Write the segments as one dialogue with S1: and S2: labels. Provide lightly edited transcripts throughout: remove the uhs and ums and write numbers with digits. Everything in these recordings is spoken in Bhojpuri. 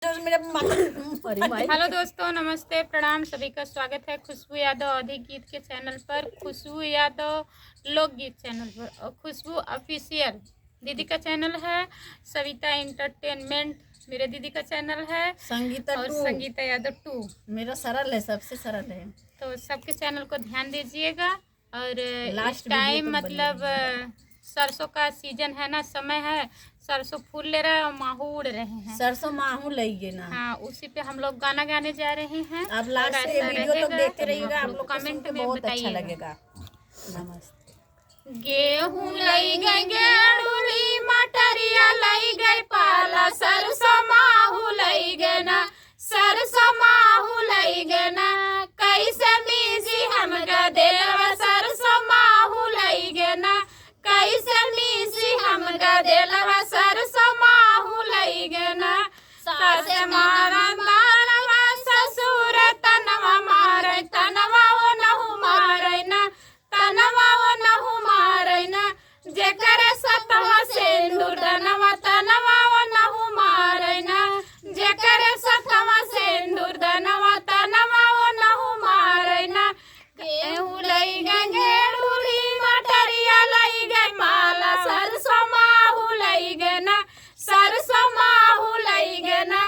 S1: हेलो दोस्तों, नमस्ते, प्रणाम। सभी का स्वागत है खुशबू यादव अधिक गीत के चैनल पर, खुशबू यादव लोकगीत चैनल पर और खुशबू ऑफिशियल दीदी का चैनल है। सविता एंटरटेनमेंट मेरे दीदी का चैनल है।
S2: संगीता
S1: और संगीता यादव 2
S2: मेरा सरल है, सबसे सरल है।
S1: तो सबके चैनल को ध्यान दीजिएगा। और
S2: लास्ट
S1: टाइम मतलब सरसों का सीजन है ना, समय है, सरसों फूल ले रहा है और माहू उड़ रहे हैं।
S2: सरसों माहू लेंगे ना।
S1: हाँ, उसी पे हम लोग गाना गाने जा रहे हैं।
S2: आप लास्ट से वीडियो तक देखते रहिएगा, आप लोग कमेंट में बहुत अच्छा लगेगा।
S1: नमस्ते। गेहूं लई गई गेड़ूरी, मटरिया लई गई पाला, सरसों माहू लई गए ना, सरसों माहू लई गए ना, कैसे मीसी हम देलवा, सरसों माहू लई गए ना, कैसे मीसी हम देलवा, सरसों माहू लई गए ना। सास मारा मारवा, ससुर तनवा मारे, तनवा वो नहु मारे ना, तनवा वो नहु मारे ना, जेकर सतवा सिंदूर दनवा, तनवा वो नहु मारे ना, जेकर सतवा सिंदूर दनवा, तनवा वो नहु मारे ना। गेहूं लई गए गेड़ूरी, मटरिया लई गए माला, सरसों माहू लई गए ना, सरसों माहू लई गए ना,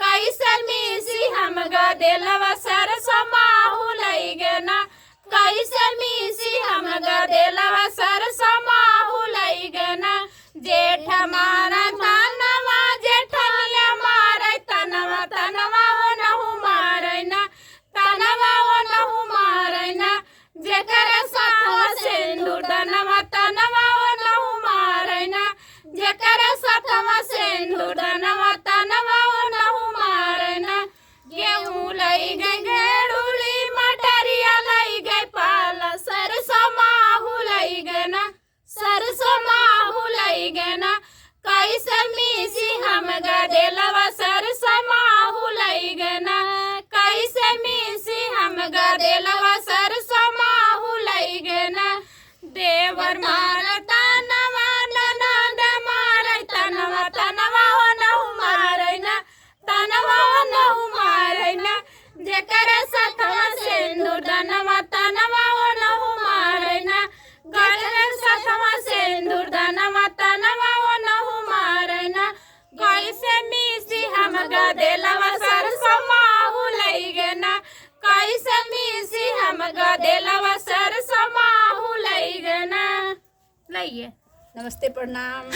S1: कैसे मीसी हम देलवा, सरसों माहू लई गए ना, कैसे मीसी हम देलवा, सरसों माहू लई गए ना। जेठ मारा तनवा, जेठनिया मारे तनवा, तनवा वो नहु मारे ना, तनवा वो नहु मारे ना, जेकर सतवा सिंदूर दनवा, तनवा वो नहु मारे ना, जेकर सतवा सिंदूर दनवा, तनवा वो नहु मारे ना। गेहूं लई गई गेड़ूरी, मटरिया लई गई पाला, सरसों माहू लई गए ना, सरसों माहू लई गए ना, कैसे मीसी हम देलवा, सरसों माहू लई गए ना, कैसे मीसी हम देलवा, सरसों माहू लई गए ना। देवर मारे तनवा, ननद मारे तनवा, तनवा वो नहु मारे ना, तनवा वो नहु मारे ना, जेकर सतवा सिंदूर दनवा, तनवा वो नहु मारे ना, गढ़ सतवा सिंदूर दनवा, तनवा वो नहु मारे ना, कैसे मीसी हम देलवा, सरसों माहू लई गए ना, कैसे मीसी हम देलवा, सरसों माहू लई गए ना। लइए।
S2: नमस्ते, प्रणाम।